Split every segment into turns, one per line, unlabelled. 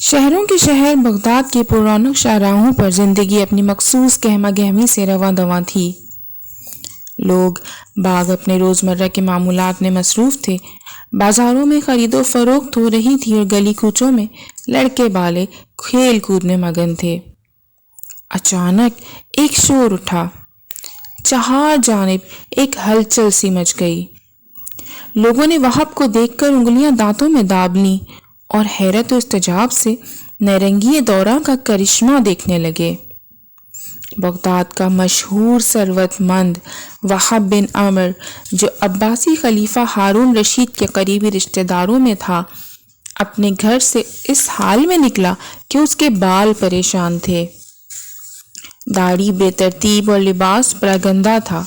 شہروں کے شہر بغداد کے پررونق شاہراہوں پر زندگی اپنی مخصوص گہما گہمی سے رواں دواں تھی۔ لوگ باغ اپنے روزمرہ کے معمولات میں مصروف تھے، بازاروں میں خرید و فروخت ہو رہی تھی اور گلی کوچوں میں لڑکے بالے کھیل کود میں مگن تھے۔ اچانک ایک شور اٹھا، چہار جانب ایک ہلچل سی مچ گئی۔ لوگوں نے وہاب کو دیکھ کر انگلیاں دانتوں میں داب لیں اور حیرت و استعجاب سے نیرنگی دورہ کا کرشمہ دیکھنے لگے۔ بغداد کا مشہور ثروت مند وہاب بن عمر، جو عباسی خلیفہ ہارون رشید کے قریبی رشتہ داروں میں تھا، اپنے گھر سے اس حال میں نکلا کہ اس کے بال پریشان تھے، داڑھی بے ترتیب اور لباس بڑا گندا تھا۔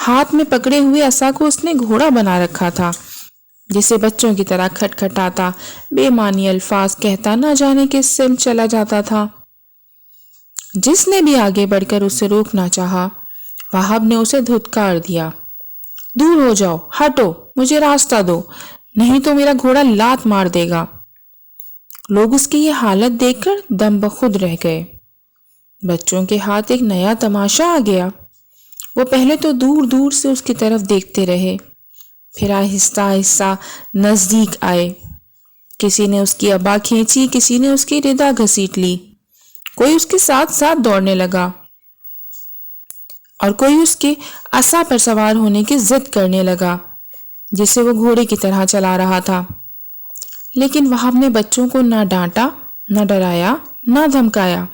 ہاتھ میں پکڑے ہوئے عصا کو اس نے گھوڑا بنا رکھا تھا، جسے بچوں کی طرح کھٹکھٹاتا، بے معنی الفاظ کہتا نہ جانے کس سمت چلا جاتا تھا۔ جس نے بھی آگے بڑھ کر اسے روکنا چاہا، وہاب نے اسے دھتکار دیا، دور ہو جاؤ، ہٹو، مجھے راستہ دو، نہیں تو میرا گھوڑا لات مار دے گا۔ لوگ اس کی یہ حالت دیکھ کر دم بخود رہ گئے۔ بچوں کے ہاتھ ایک نیا تماشا آ گیا۔ وہ پہلے تو دور دور سے اس کی طرف دیکھتے رہے، پھر آہستہ آہستہ نزدیک آئے۔ کسی نے اس کی عبا کھینچی، کسی نے اس کی ردا گھسیٹ لی، کوئی اس کے ساتھ ساتھ دوڑنے لگا اور کوئی اس کے عصا پر سوار ہونے کی ضد کرنے لگا، جسے وہ گھوڑے کی طرح چلا رہا تھا۔ لیکن وہاب نے بچوں کو نہ ڈانٹا، نہ ڈرایا، نہ دھمکایا،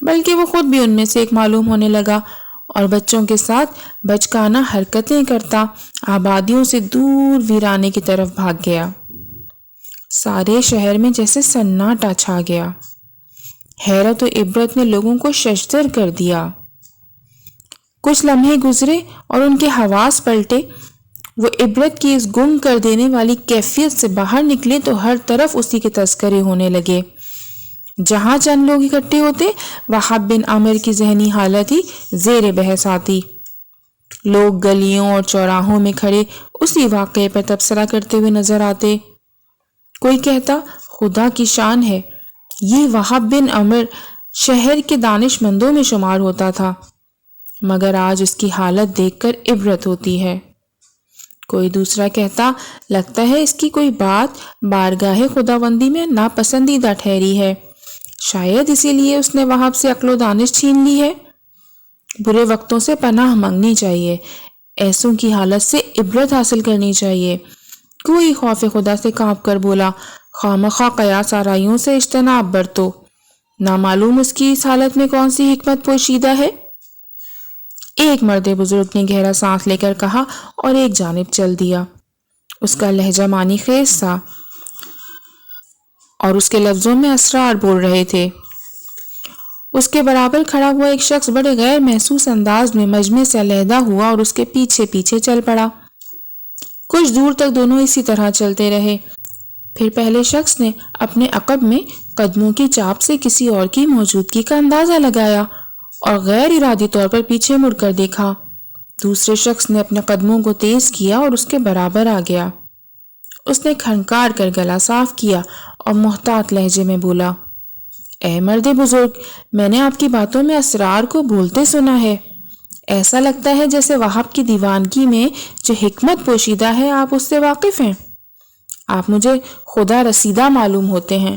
بلکہ وہ خود بھی ان میں سے ایک معلوم ہونے لگا اور بچوں کے ساتھ بچکانہ حرکتیں کرتا آبادیوں سے دور ویرانے کی طرف بھاگ گیا۔ سارے شہر میں جیسے سناٹا چھا گیا۔ حیرت و عبرت نے لوگوں کو ششدر کر دیا۔ کچھ لمحے گزرے اور ان کے حواس پلٹے۔ وہ عبرت کی اس گم کر دینے والی کیفیت سے باہر نکلے تو ہر طرف اسی کے تذکرے ہونے لگے۔ جہاں چند لوگ اکٹھے ہوتے، وہاب بن عامر کی ذہنی حالت ہی زیر بحث آتی۔ لوگ گلیوں اور چوراہوں میں کھڑے اسی واقعے پر تبصرہ کرتے ہوئے نظر آتے۔ کوئی کہتا، خدا کی شان ہے، یہ وہاب بن عمر شہر کے دانش مندوں میں شمار ہوتا تھا، مگر آج اس کی حالت دیکھ کر عبرت ہوتی ہے۔ کوئی دوسرا کہتا، لگتا ہے اس کی کوئی بات بارگاہ خداوندی میں ناپسندیدہ ٹھہری ہے، شاید اسی لیے اس نے وہاب سے عقل و دانش چھین لی ہے۔ برے وقتوں سے پناہ مانگنی چاہیے، ایسوں کی حالت سے عبرت حاصل کرنی چاہیے۔ کوئی خوف خدا سے کانپ کر بولا، خواہ قیاس آرائیوں سے اجتناب برتو، نامعلوم اس کی اس حالت میں کون سی حکمت پوشیدہ ہے۔ ایک مرد بزرگ نے گہرا سانس لے کر کہا اور ایک جانب چل دیا۔ اس کا لہجہ معنی خیز تھا اور اس کے لفظوں میں اسرار بول رہے تھے۔ اس کے برابر کھڑا ہوا ایک شخص بڑے غیر محسوس انداز میں مجمع سے علیحدہ ہوا اور اس کے پیچھے پیچھے چل پڑا۔ کچھ دور تک دونوں اسی طرح چلتے رہے، پھر پہلے شخص نے اپنے عقب میں قدموں کی چاپ سے کسی اور کی موجودگی کا اندازہ لگایا اور غیر ارادی طور پر پیچھے مڑ کر دیکھا۔ دوسرے شخص نے اپنے قدموں کو تیز کیا اور اس کے برابر آ گیا۔ اس نے کھنکار کر گلا صاف کیا اور محتاط لہجے میں بولا، اے مرد بزرگ، میں نے آپ کی باتوں میں اسرار کو بولتے سنا ہے۔ ایسا لگتا ہے جیسے وہاب کی دیوانگی میں جو حکمت پوشیدہ ہے آپ اس سے واقف ہیں۔ آپ مجھے خدا رسیدہ معلوم ہوتے ہیں۔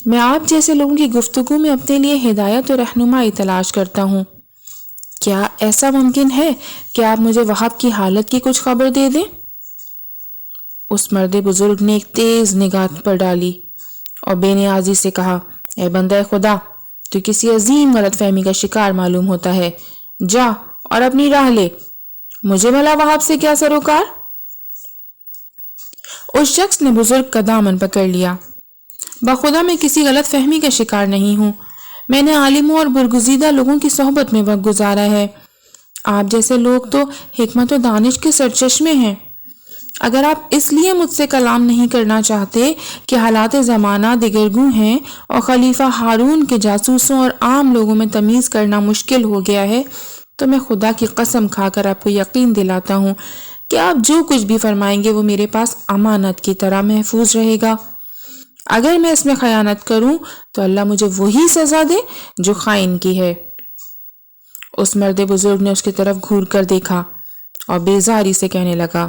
میں آپ جیسے لوگوں کی گفتگو میں اپنے لیے ہدایت و رہنمائی تلاش کرتا ہوں۔ کیا ایسا ممکن ہے کہ آپ مجھے وہاب کی حالت کی کچھ خبر دے دیں؟ اس مرد بزرگ نے ایک تیز نگاہ پر ڈالی اور بے نیازی سے کہا، اے بندہ خدا، تو کسی عظیم غلط فہمی کا شکار معلوم ہوتا ہے، جا اور اپنی راہ لے، مجھے بھلا وہاب سے کیا سروکار؟ اس شخص نے بزرگ کا دامن پکڑ لیا، بخدا میں کسی غلط فہمی کا شکار نہیں ہوں، میں نے عالموں اور برگزیدہ لوگوں کی صحبت میں وقت گزارا ہے۔ آپ جیسے لوگ تو حکمت و دانش کے سرچشمے ہیں۔ اگر آپ اس لیے مجھ سے کلام نہیں کرنا چاہتے کہ حالات زمانہ دگرگوں ہیں اور خلیفہ ہارون کے جاسوسوں اور عام لوگوں میں تمیز کرنا مشکل ہو گیا ہے، تو میں خدا کی قسم کھا کر آپ کو یقین دلاتا ہوں کہ آپ جو کچھ بھی فرمائیں گے وہ میرے پاس امانت کی طرح محفوظ رہے گا۔ اگر میں اس میں خیانت کروں تو اللہ مجھے وہی سزا دے جو خائن کی ہے۔ اس مرد بزرگ نے اس کی طرف گھور کر دیکھا اور بیزاری سے کہنے لگا،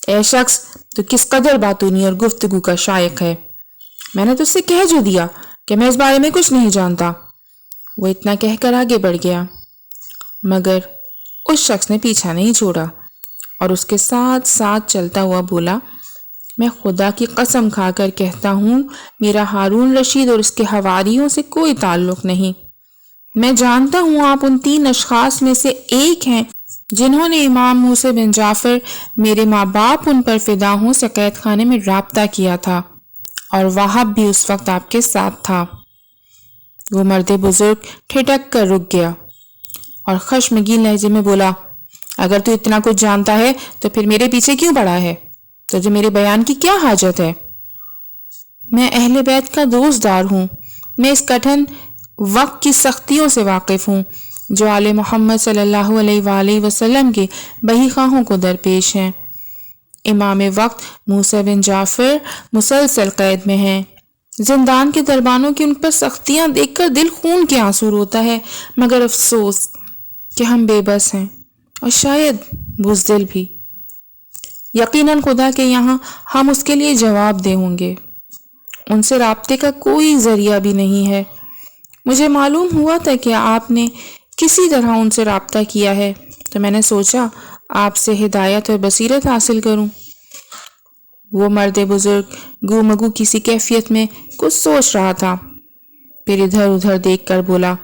اے شخص، تو کس قدر باتونی اور گفتگو کا شائق ہے، میں نے تو اس سے کہہ جو دیا کہ میں اس بارے میں کچھ نہیں جانتا۔ وہ اتنا کہہ کر آگے بڑھ گیا، مگر اس شخص نے پیچھا نہیں چھوڑا اور اس کے ساتھ ساتھ چلتا ہوا بولا، میں خدا کی قسم کھا کر کہتا ہوں میرا ہارون رشید اور اس کے حواریوں سے کوئی تعلق نہیں۔ میں جانتا ہوں آپ ان 3 اشخاص میں سے ایک ہیں جنہوں نے امام موسیٰ بن جعفر میرے ماں باپ ان پر فدا ہوں سے قید خانے میں رابطہ کیا تھا، اور وہاب بھی اس وقت آپ کے ساتھ تھا۔ وہ مرد بزرگ ٹھٹک کر رک گیا اور خشمگین لہجے میں بولا، اگر تو اتنا کچھ جانتا ہے تو پھر میرے پیچھے کیوں پڑا ہے؟ تجھے میرے بیان کی کیا حاجت ہے؟ میں اہل بیت کا دوست دار ہوں، میں اس کٹھن وقت کی سختیوں سے واقف ہوں جو آل محمد صلی اللہ علیہ وآلہ وسلم کے بہی خواہوں کو درپیش ہیں۔ امام وقت موسیٰ بن جعفر مسلسل قید میں ہیں۔ زندان کے دربانوں کی ان پر سختیاں دیکھ کر دل خون کے آنسو روتا ہے، مگر افسوس کہ ہم بے بس ہیں اور شاید بزدل بھی۔ یقیناً خدا کے یہاں ہم اس کے لیے جواب دہ ہوں گے۔ ان سے رابطے کا کوئی ذریعہ بھی نہیں ہے۔ مجھے معلوم ہوا تھا کہ آپ نے کسی طرح ان سے رابطہ کیا ہے، تو میں نے سوچا آپ سے ہدایت اور بصیرت حاصل کروں۔ وہ مرد بزرگ گو مگو کسی کیفیت میں کچھ سوچ رہا تھا، پھر ادھر ادھر دیکھ کر بولا،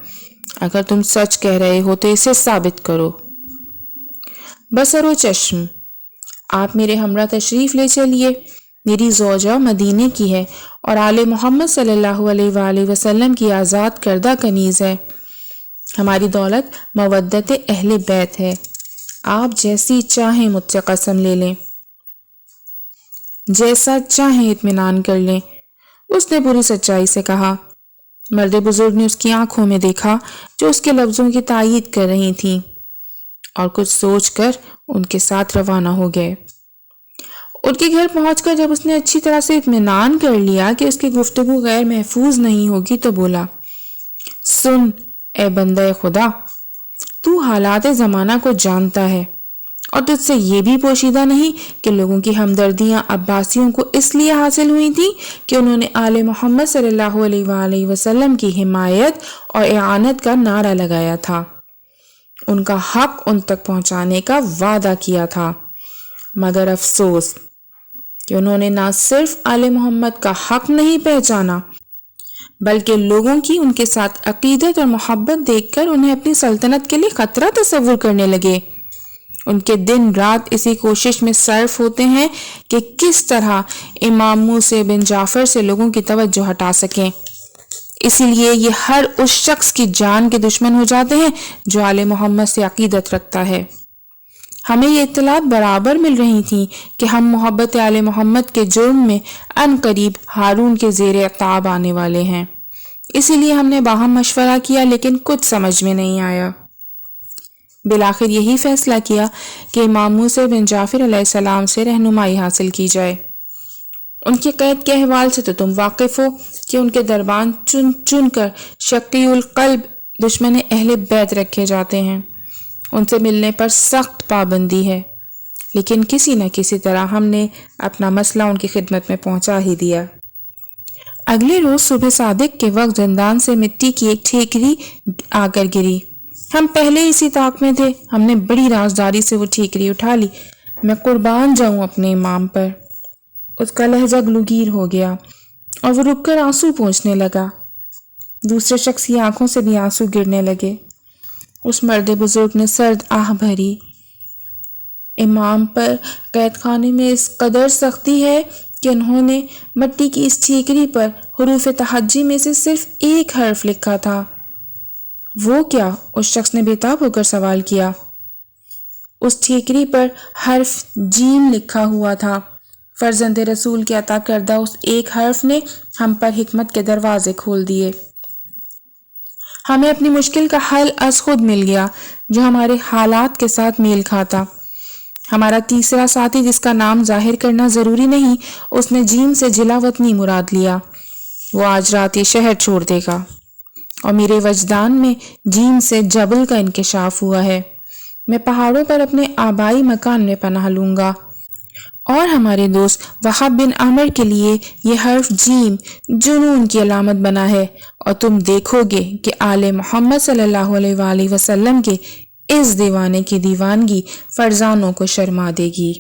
اگر تم سچ کہہ رہے ہو تو اسے ثابت کرو۔ بصر و چشم، آپ میرے ہمراہ تشریف لے چلیے۔ میری زوجہ مدینے کی ہے اور آل محمد صلی اللہ علیہ وآلہ وسلم کی آزاد کردہ کنیز ہے۔ ہماری دولت مودت اہل بیت ہے۔ آپ جیسی چاہیں مجھ سے قسم لے لیں، جیسا چاہیں اطمینان کر لیں۔ اس نے پوری سچائی سے کہا۔ مرد بزرگ نے اس کی آنکھوں میں دیکھا جو اس کے لفظوں کی تائید کر رہی تھیں، اور کچھ سوچ کر ان کے ساتھ روانہ ہو گئے۔ ان کے گھر پہنچ کر جب اس نے اچھی طرح سے اطمینان کر لیا کہ اس کی گفتگو غیر محفوظ نہیں ہوگی تو بولا، سن اے بندہ خدا، تو حالات زمانہ کو جانتا ہے اور تجھ سے یہ بھی پوشیدہ نہیں کہ لوگوں کی ہمدردیاں عباسیوں کو اس لیے حاصل ہوئی تھی کہ انہوں نے آل محمد صلی اللہ علیہ وآلہ وسلم کی حمایت اور اعانت کا نعرہ لگایا تھا، ان کا حق ان تک پہنچانے کا وعدہ کیا تھا، مگر افسوس کہ انہوں نے نہ صرف آل محمد کا حق نہیں پہچانا بلکہ لوگوں کی ان کے ساتھ عقیدت اور محبت دیکھ کر انہیں اپنی سلطنت کے لیے خطرہ تصور کرنے لگے۔ ان کے دن رات اسی کوشش میں صرف ہوتے ہیں کہ کس طرح امام موسیٰ بن جعفر سے لوگوں کی توجہ ہٹا سکیں۔ اسی لیے یہ ہر اس شخص کی جان کے دشمن ہو جاتے ہیں جو آل محمد سے عقیدت رکھتا ہے۔ ہمیں یہ اطلاعات برابر مل رہی تھیں کہ ہم محبت آل محمد کے جرم میں ان قریب ہارون کے زیر عقاب آنے والے ہیں۔ اسی لیے ہم نے باہم مشورہ کیا، لیکن کچھ سمجھ میں نہیں آیا۔ بالآخر یہی فیصلہ کیا کہ امام موسیٰ بن جعفر علیہ السلام سے رہنمائی حاصل کی جائے۔ ان کی قید کے احوال سے تو تم واقف ہو کہ ان کے دربان چن چن کر شقی القلب دشمن اہل بیت رکھے جاتے ہیں۔ ان سے ملنے پر سخت پابندی ہے، لیکن کسی نہ کسی طرح ہم نے اپنا مسئلہ ان کی خدمت میں پہنچا ہی دیا۔ اگلے روز صبح صادق کے وقت زندان سے مٹی کی ایک ٹھیکری آ کر گری۔ ہم پہلے اسی طاق میں تھے، ہم نے بڑی رازداری سے وہ ٹھیکری اٹھا لی۔ میں قربان جاؤں اپنے امام پر۔ اس کا لہجہ گلوگیر ہو گیا اور وہ رک کر آنسو پونچھنے لگا۔ دوسرے شخص کی آنکھوں سے بھی آنسو گرنے لگے۔ اس مرد بزرگ نے سرد آہ بھری، امام پر قید خانے میں اس قدر سختی ہے کہ انہوں نے مٹی کی اس ٹھیکری پر حروف تہجی میں سے صرف ایک حرف لکھا تھا۔ وہ کیا؟ اس شخص نے بےتاب ہو کر سوال کیا۔ اس ٹھیکری پر حرف جیم لکھا ہوا تھا۔ فرزند رسول کے عطا کردہ اس ایک حرف نے ہم پر حکمت کے دروازے کھول دیے۔ ہمیں اپنی مشکل کا حل از خود مل گیا جو ہمارے حالات کے ساتھ میل کھاتا۔ ہمارا تیسرا ساتھی، جس کا نام ظاہر کرنا ضروری نہیں، اس نے جیم سے جلا وطنی مراد لیا۔ وہ آج رات یہ شہر چھوڑ دے گا، اور میرے وجدان میں جیم سے جبل کا انکشاف ہوا ہے۔ میں پہاڑوں پر اپنے آبائی مکان میں پناہ لوں گا۔ اور ہمارے دوست وہب بن عامر کے لیے یہ حرف جیم جنون کی علامت بنا ہے، اور تم دیکھو گے کہ آل محمد صلی اللہ علیہ وآلہ وسلم کے اس دیوانے کی دیوانگی فرزانوں کو شرما دے گی۔